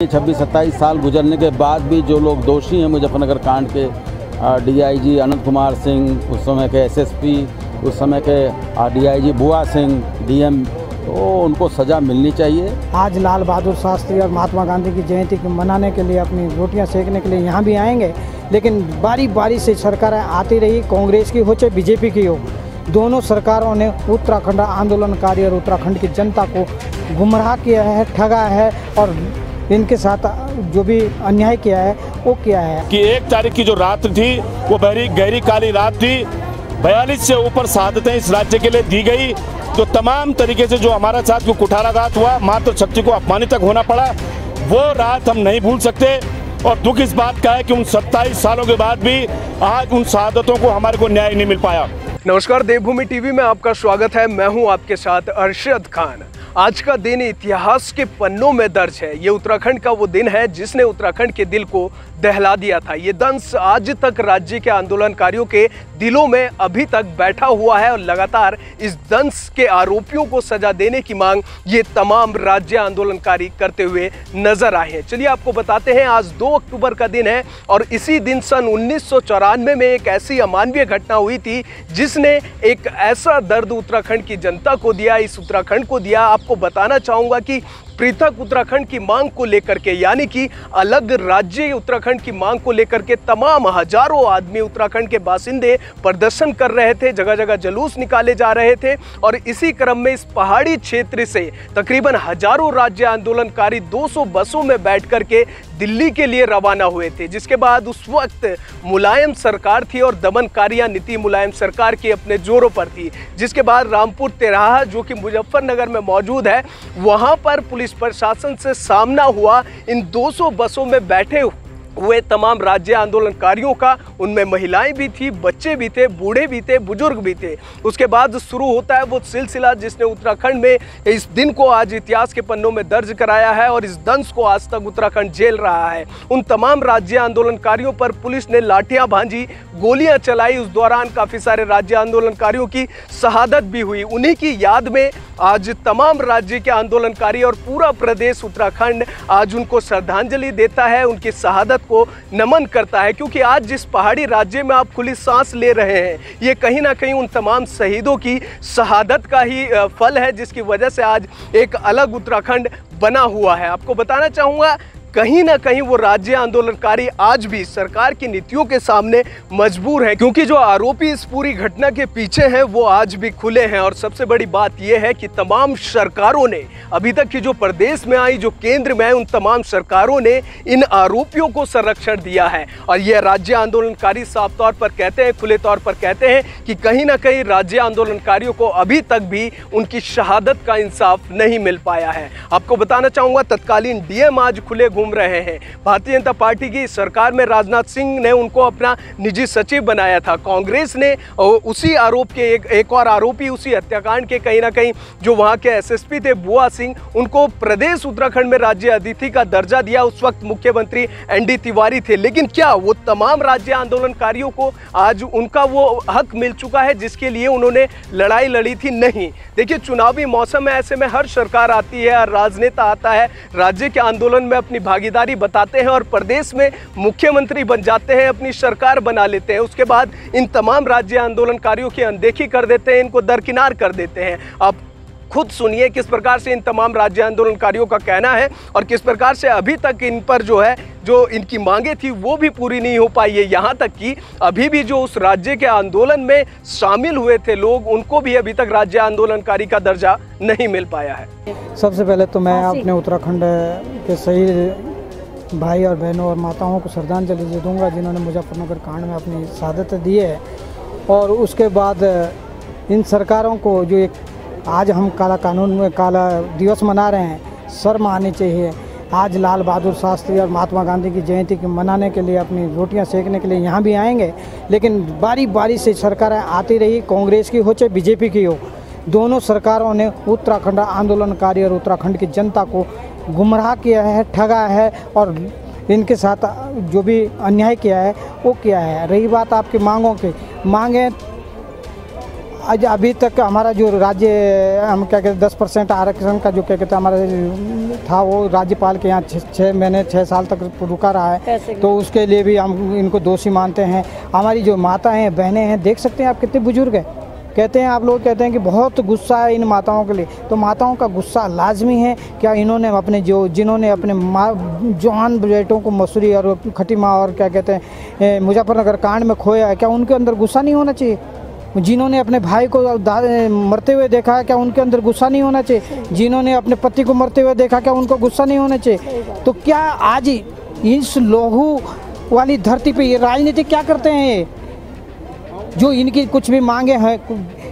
26-27 साल गुजरने के बाद भी जो लोग दोषी हैं मुजफ्फरनगर कांड के, डीआईजी अनंत कुमार सिंह, उस समय के एसएसपी, उस समय के डीआईजी बुआ सिंह, डीएम, तो उनको सज़ा मिलनी चाहिए। आज लाल बहादुर शास्त्री और महात्मा गांधी की जयंती को मनाने के लिए, अपनी रोटियां सेकने के लिए यहाँ भी आएंगे, लेकिन बारी बारी से सरकारें आती रही, कांग्रेस की हो चाहे बीजेपी की हो, दोनों सरकारों ने उत्तराखंड आंदोलनकारी और उत्तराखंड की जनता को गुमराह किया है, ठगा है और इनके साथ जो भी अन्याय किया है वो किया है। कि 1 तारीख की जो रात थी वो गहरी काली रात थी। 42 से ऊपर शहादतें इस राज्य के लिए दी गई। तो तमाम तरीके से जो हमारा साथ को कुठाराघात हुआ, मातृशक्ति को अपमानित तक होना पड़ा, वो रात हम नहीं भूल सकते। और दुख इस बात का है कि उन 27 सालों के बाद भी आज उन शहादतों को हमारे को न्याय नहीं मिल पाया। नमस्कार, देवभूमि टीवी में आपका स्वागत है। मैं हूं आपके साथ अरशद खान। आज का दिन इतिहास के पन्नों में दर्ज है। ये उत्तराखंड का वो दिन है जिसने उत्तराखंड के दिल को दहला दिया था। ये दंश आज तक राज्य के आंदोलनकारियों के दिलों में अभी तक बैठा हुआ है और लगातार इस दंश के आरोपियों को सजा देने की मांग ये तमाम राज्य आंदोलनकारी करते हुए नजर आए हैं। चलिए आपको बताते हैं, आज 2 अक्टूबर का दिन है और इसी दिन सन 1994 में एक ऐसी अमानवीय घटना हुई थी जिसने एक ऐसा दर्द उत्तराखंड की जनता को दिया, इस उत्तराखंड को दिया। आपको बताना चाहूँगा कि पृथक उत्तराखंड की मांग को लेकर के, यानी कि अलग राज्य उत्तराखंड की मांग को लेकर के तमाम हजारों आदमी, उत्तराखंड के बासिंदे प्रदर्शन कर रहे थे, जगह जगह जुलूस निकाले जा रहे थे। और इसी क्रम में इस पहाड़ी क्षेत्र से तकरीबन हजारों राज्य आंदोलनकारी 200 बसों में बैठ करके दिल्ली के लिए रवाना हुए थे। जिसके बाद उस वक्त मुलायम सरकार थी और दमनकारियां नीति मुलायम सरकार की अपने जोरों पर थी। जिसके बाद रामपुर तिराहा, जो कि मुजफ्फरनगर में मौजूद है, वहां पर पुलिस प्रशासन से सामना हुआ इन 200 बसों में बैठे हुए तमाम राज्य आंदोलनकारियों का। उनमें महिलाएं भी थी, बच्चे भी थे, बूढ़े भी थे, बुजुर्ग भी थे। उसके बाद शुरू होता है वो सिलसिला जिसने उत्तराखंड में इस दिन को आज इतिहास के पन्नों में दर्ज कराया है और इस दंश को आज तक उत्तराखंड झेल रहा है। उन तमाम राज्य आंदोलनकारियों पर पुलिस ने लाठियां भांजी, गोलियां चलाई। उस दौरान काफ़ी सारे राज्य आंदोलनकारियों की शहादत भी हुई। उन्हीं की याद में आज तमाम राज्य के आंदोलनकारी और पूरा प्रदेश उत्तराखंड आज उनको श्रद्धांजलि देता है, उनकी शहादत को नमन करता है। क्योंकि आज जिस पहाड़ी राज्य में आप खुली सांस ले रहे हैं, ये कहीं ना कहीं उन तमाम शहीदों की शहादत का ही फल है, जिसकी वजह से आज एक अलग उत्तराखंड बना हुआ है। आपको बताना चाहूँगा, कहीं ना कहीं वो राज्य आंदोलनकारी आज भी सरकार की नीतियों के सामने मजबूर हैं, क्योंकि जो आरोपी इस पूरी घटना के पीछे हैं वो आज भी खुले हैं। और सबसे बड़ी बात यह है कि तमाम सरकारों ने अभी तक की जो प्रदेश में आई, जो केंद्र में आई, उन तमाम सरकारों ने इन आरोपियों को संरक्षण दिया है। और यह राज्य आंदोलनकारी साफ तौर पर कहते हैं, खुले तौर पर कहते हैं कि कहीं ना कहीं राज्य आंदोलनकारियों को अभी तक भी उनकी शहादत का इंसाफ नहीं मिल पाया है। आपको बताना चाहूँगा, तत्कालीन डीएम आज खुले घूम रहे हैं। भारतीय जनता पार्टी की सरकार में राजनाथ सिंह ने उनको अपना निजी सचिव बनाया था। कांग्रेस ने उसी आरोप के एक और आरोपी, उसी हत्याकांड के कहीं ना कहीं जो वहां के एसएसपी थे बुआ सिंह, उनको प्रदेश उत्तराखंड में राज्य अतिथि का दर्जा दिया। उस वक्त मुख्यमंत्री एनडी तिवारी थे। लेकिन क्या वो तमाम राज्य आंदोलनकारियों को आज उनका वो हक मिल चुका है जिसके लिए उन्होंने लड़ाई लड़ी थी? नहीं। देखिए, चुनावी मौसम में ऐसे में हर सरकार आती है, हर राजनेता आता है, राज्य के आंदोलन में अपनी भागीदारी बताते हैं और प्रदेश में मुख्यमंत्री बन जाते हैं, अपनी सरकार बना लेते हैं। उसके बाद इन तमाम राज्य आंदोलनकारियों की अनदेखी कर देते हैं, इनको दरकिनार कर देते हैं। आप खुद सुनिए किस प्रकार से इन तमाम राज्य आंदोलनकारियों का कहना है और किस प्रकार से अभी तक इन पर जो इनकी मांगे थी वो भी पूरी नहीं हो पाई है। यहाँ तक कि अभी भी जो उस राज्य के आंदोलन में शामिल हुए थे लोग, उनको भी अभी तक राज्य आंदोलनकारी का दर्जा नहीं मिल पाया है। सबसे पहले तो मैं अपने उत्तराखंड के शहीद भाई और बहनों और माताओं को श्रद्धांजलि दूंगा जिन्होंने मुजफ्फरनगर कांड में अपनी शहादत दी है। और उसके बाद इन सरकारों को जो एक आज हम काला कानून में काला दिवस मना रहे हैं, शर्म आनी चाहिए। आज लाल बहादुर शास्त्री और महात्मा गांधी की जयंती को मनाने के लिए, अपनी रोटियां सेकने के लिए यहाँ भी आएंगे, लेकिन बारी बारी से सरकारें आती रही, कांग्रेस की हो चाहे बीजेपी की हो, दोनों सरकारों ने उत्तराखंड आंदोलनकारी और उत्तराखंड की जनता को गुमराह किया है, ठगा है और इनके साथ जो भी अन्याय किया है वो किया है। रही बात आपकी मांगों की, मांगे आज अभी तक हमारा जो राज्य हम क्या कहते 10% आरक्षण का जो क्या कहते हमारा था वो राज्यपाल के यहाँ 6 महीने 6 साल तक रुका रहा है, तो उसके लिए भी हम इनको दोषी मानते हैं। हमारी जो माता हैं बहनें हैं, देख सकते हैं आप कितने बुजुर्ग हैं, कहते हैं आप लोग कहते हैं कि बहुत गुस्सा है इन माताओं के लिए, तो माताओं का गुस्सा लाजमी है। क्या इन्होंने अपने जिन्होंने अपने जवान बेटों को मसूरी और खटीमा और क्या कहते हैं मुजफ्फरनगर कांड में खोया है, क्या उनके अंदर गुस्सा नहीं होना चाहिए? जिन्होंने अपने भाई को मरते हुए देखा है, क्या उनके अंदर गुस्सा नहीं होना चाहिए? जिन्होंने अपने पति को मरते हुए देखा, क्या उनको गुस्सा नहीं होना चाहिए? तो क्या आज इस लोहू वाली धरती पे ये राजनीति क्या करते हैं? जो इनकी कुछ भी मांगे हैं,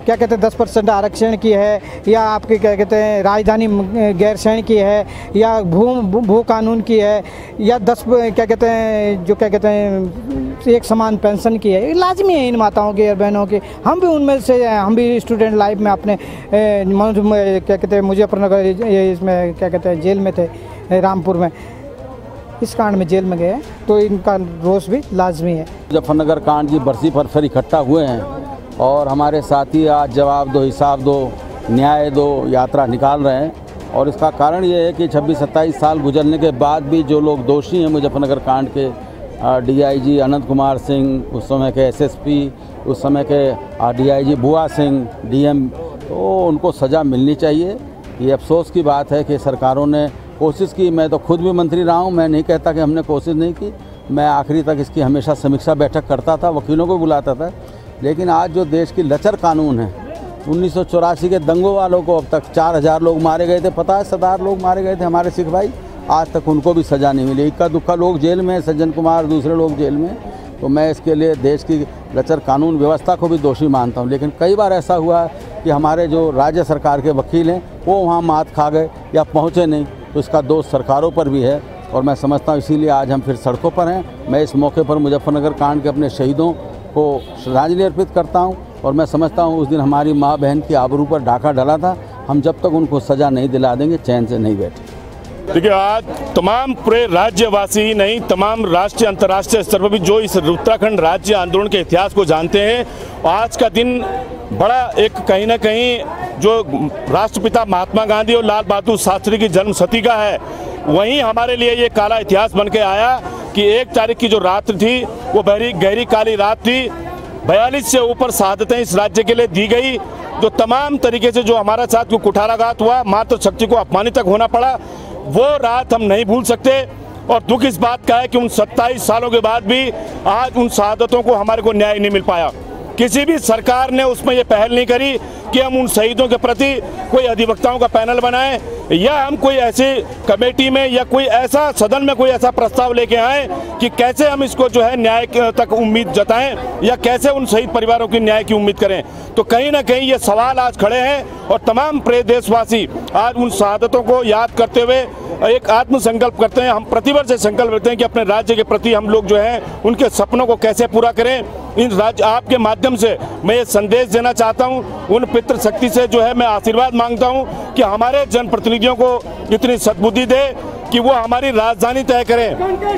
क्या कहते हैं 10% आरक्षण की है, या आपके क्या कहते हैं राजधानी गैरसैंण की है, या भू कानून की है, या 10 क्या कहते हैं जो क्या कहते हैं एक समान पेंशन की है, लाजमी है इन माताओं की और बहनों की। हम भी उनमें से, हम भी स्टूडेंट लाइफ में अपने क्या कहते हैं मुजफ्फरनगर इसमें क्या कहते हैं जेल में थे, रामपुर में इस कांड में जेल में गए, तो इनका रोष भी लाजमी है। मुजफ्फरनगर कांड की बरसी पर फिर इकट्ठा हुए हैं और हमारे साथी आज जवाब दो, हिसाब दो, न्याय दो यात्रा निकाल रहे हैं। और इसका कारण ये है कि 26-27 साल गुजरने के बाद भी जो लोग दोषी हैं मुजफ्फरनगर कांड के, DIG अनंत कुमार सिंह, उस समय के SSP, उस समय के DIG बुआ सिंह, DM, तो उनको सज़ा मिलनी चाहिए। ये अफसोस की बात है कि सरकारों ने कोशिश की, मैं तो खुद भी मंत्री रहा हूँ, मैं नहीं कहता कि हमने कोशिश नहीं की, मैं आखिरी तक इसकी हमेशा समीक्षा बैठक करता था, वकीलों को बुलाता था। लेकिन आज जो देश की लचर कानून है, 1984 के दंगों वालों को अब तक 4000 लोग मारे गए थे, 50,000 लोग मारे गए थे हमारे सिख भाई, आज तक उनको भी सज़ा नहीं मिली। इक्का दुक्का लोग जेल में, सज्जन कुमार दूसरे लोग जेल में, तो मैं इसके लिए देश की लचर कानून व्यवस्था को भी दोषी मानता हूँ। लेकिन कई बार ऐसा हुआ कि हमारे जो राज्य सरकार के वकील हैं वो वहाँ मात खा गए या पहुँचे नहीं, तो इसका दोष सरकारों पर भी है। और मैं समझता हूँ इसीलिए आज हम फिर सड़कों पर हैं। मैं इस मौके पर मुजफ्फरनगर कांड के अपने शहीदों को श्रद्धांजलि अर्पित करता हूँ और मैं समझता हूँ उस दिन हमारी माँ बहन की आबरू पर डाका डला था। हम जब तक उनको सज़ा नहीं दिला देंगे चैन से नहीं बैठे। देखिए, आज तमाम पूरे राज्यवासी ही नहीं, तमाम राष्ट्रीय अंतर्राष्ट्रीय स्तर पर भी जो इस उत्तराखंड राज्य आंदोलन के इतिहास को जानते हैं, आज का दिन बड़ा एक कहीं ना कहीं जो राष्ट्रपिता महात्मा गांधी और लाल बहादुर शास्त्री की जन्म शती का है, वहीं हमारे लिए ये काला इतिहास बन के आया कि 1 तारीख की जो रात थी वो गहरी काली रात थी। 42 से ऊपर शहादतें इस राज्य के लिए दी गई। जो तमाम तरीके से जो हमारा साथ को कुठाराघात हुआ, मातृशक्ति को अपमानित तक होना पड़ा, वो रात हम नहीं भूल सकते। और दुख इस बात का है कि उन 27 सालों के बाद भी आज उन शहादतों को हमारे को न्याय नहीं मिल पाया। किसी भी सरकार ने उसमें ये पहल नहीं करी कि हम उन शहीदों के प्रति कोई अधिवक्ताओं का पैनल बनाएं, या हम कोई ऐसी कमेटी में या कोई ऐसा सदन में कोई ऐसा प्रस्ताव लेके आए कि कैसे हम इसको जो है न्याय तक उम्मीद जताएं या कैसे उन शहीद परिवारों की न्याय की उम्मीद करें। तो कहीं ना कहीं ये सवाल आज खड़े हैं और तमाम प्रिय देशवासी आज उन शहादतों को याद करते हुए एक आत्मसंकल्प करते हैं। हम प्रतिवर्ष से संकल्प लेते हैं कि अपने राज्य के प्रति हम लोग जो है उनके सपनों को कैसे पूरा करें। इन राज्य आपके माध्यम से मैं ये संदेश देना चाहता हूं, उन पितृशक्ति से जो है मैं आशीर्वाद मांगता हूं कि हमारे जनप्रतिनिधियों को इतनी सद्बुद्धि दे कि वो हमारी राजधानी तय करें,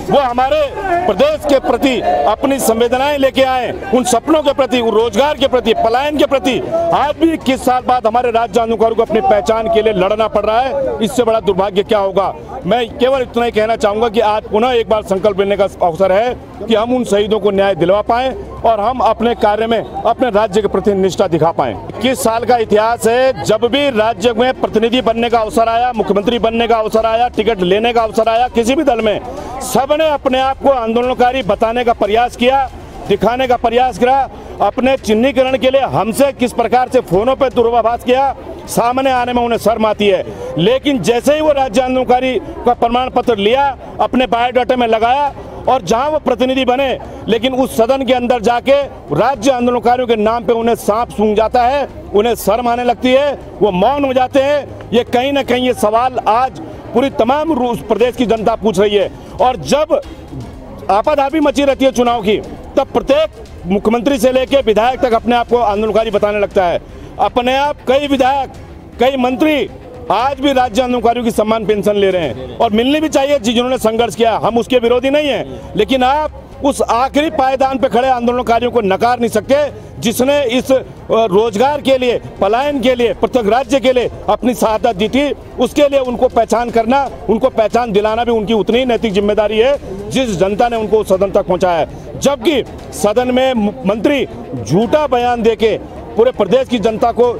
वो हमारे प्रदेश के प्रति अपनी संवेदनाएं लेके आए, उन सपनों के प्रति, रोजगार के प्रति, पलायन के प्रति। आज भी 21 साल बाद हमारे राज्य अनुकारों को अपनी पहचान के लिए लड़ना पड़ रहा है। इससे बड़ा दुर्भाग्य क्या होगा। मैं केवल इतना ही कहना चाहूँगा कि आज पुनः एक बार संकल्प लेने का अवसर है कि हम उन शहीदों को न्याय दिलवा पाएं और हम अपने कार्य में अपने राज्य के प्रति निष्ठा दिखा पाएं। 21 साल का इतिहास है, जब भी राज्य में प्रतिनिधि बनने का अवसर आया, मुख्यमंत्री बनने का अवसर आया, टिकट लेने का अवसर आया, किसी भी दल में सबने अपने आप को आंदोलनकारी बताने का प्रयास किया, दिखाने का प्रयास किया, अपने चिन्हीकरण के लिए हमसे किस प्रकार से फोनों पर दुर्व्यवहार किया, सामने आने में उन्हें शर्म आती है। लेकिन जैसे ही वो राज्य आंदोलनकारी का प्रमाण पत्र लिया, अपने बायोडाटा में लगाया और जहां वो प्रतिनिधि बने, लेकिन उस सदन के अंदर जाके राज्य आंदोलनकारियों के नाम पे उन्हें सांप सूंघ जाता है, उन्हें शर्म आने लगती है, वो मौन हो जाते हैं। ये कहीं ना कहीं ये सवाल आज पूरी तमाम प्रदेश की जनता पूछ रही है। और जब आपाधापी मची रहती है चुनाव की, तब प्रत्येक मुख्यमंत्री से लेकर विधायक तक अपने आप को आंदोलनकारी बताने लगता है। अपने आप कई विधायक, कई मंत्री आज भी राज्य आंदोलनकारियों की सम्मान पेंशन ले रहे हैं और मिलनी भी चाहिए जिन्होंने संघर्ष किया। हम उसके विरोधी नहीं हैं, लेकिन आप उस आखिरी पायदान पे खड़े आंदोलनकारियों को नकार नहीं सकते, जिसने इस रोजगार के लिए, पलायन के लिए, पृथक राज्य के लिए अपनी शहादत दी थी। उसके लिए उनको पहचान करना, उनको पहचान दिलाना भी उनकी उतनी ही नैतिक जिम्मेदारी है जिस जनता ने उनको सदन तक पहुंचाया है। जबकि सदन में मंत्री झूठा बयान देके पूरे प्रदेश की जनता को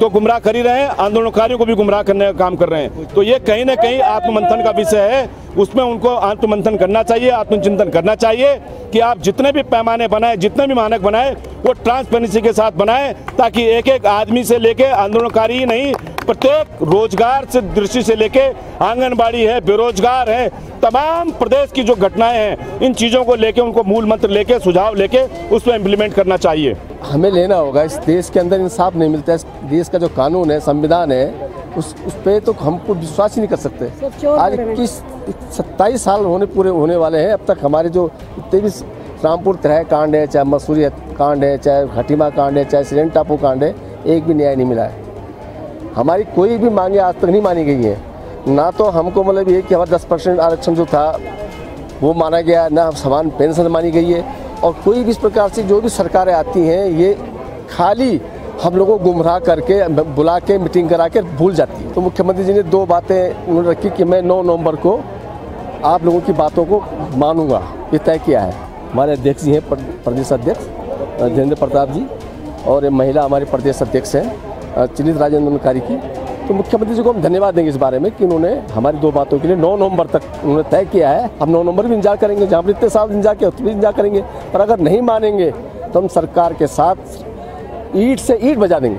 तो गुमराह कर ही रहे हैं, आंदोलनकारियों को भी गुमराह करने का काम कर रहे हैं। तो ये कहीं ना कहीं आत्ममंथन का विषय है, उसमें उनको आत्ममंथन करना चाहिए, आत्मचिंतन करना चाहिए कि आप जितने भी पैमाने बनाए, जितने भी मानक बनाए, वो ट्रांसपेरेंसी के साथ बनाएं, ताकि एक एक आदमी से लेके आंदोलनकारी ही नहीं, प्रत्येक रोजगार से दृष्टि से लेके आंगनबाड़ी है, बेरोजगार है, तमाम प्रदेश की जो घटनाएं हैं, इन चीज़ों को लेके उनको मूल मंत्र लेके, सुझाव लेके उस पर इम्प्लीमेंट करना चाहिए। हमें लेना होगा। इस देश के अंदर इंसाफ नहीं मिलता है। इस देश का जो कानून है, संविधान है, उस पे तो हमको विश्वास ही नहीं कर सकते। आज 27 साल पूरे होने वाले हैं। अब तक हमारे जो जितने भी रामपुर तराई कांड है, चाहे मसूरी कांड है, चाहे खटीमा कांड है, चाहे सिलेंट टापू कांड है, एक भी न्याय नहीं मिला है। हमारी कोई भी मांगे आज तक नहीं मानी गई है। ना तो हमको मतलब ये कि हमारा 10% आरक्षण जो था वो माना गया, ना समान पेंशन मानी गई है। और कोई भी इस प्रकार से जो भी सरकारें आती हैं, ये खाली हम लोगों को गुमराह करके बुला के मीटिंग करा के भूल जाती है। तो मुख्यमंत्री जी ने 2 बातें उन्होंने रखी कि मैं 9 नवंबर को आप लोगों की बातों को मानूंगा, ये तय किया है। हमारे अध्यक्ष जी हैं, प्रदेश अध्यक्ष धीरेन्द्र प्रताप जी, और ये महिला हमारे प्रदेश अध्यक्ष हैं चिन्हित राजेंद्र की। तो मुख्यमंत्री जी को हम धन्यवाद देंगे इस बारे में कि उन्होंने हमारी 2 बातों के लिए 9 नवंबर तक उन्होंने तय किया है। हम 9 नवंबर भी इंतजार करेंगे, जहाँ पर इतने साल इंतजार किया उतने भी इंतजार करेंगे। पर अगर नहीं मानेंगे तो हम सरकार के साथ ईंट से ईंट बजा देंगे।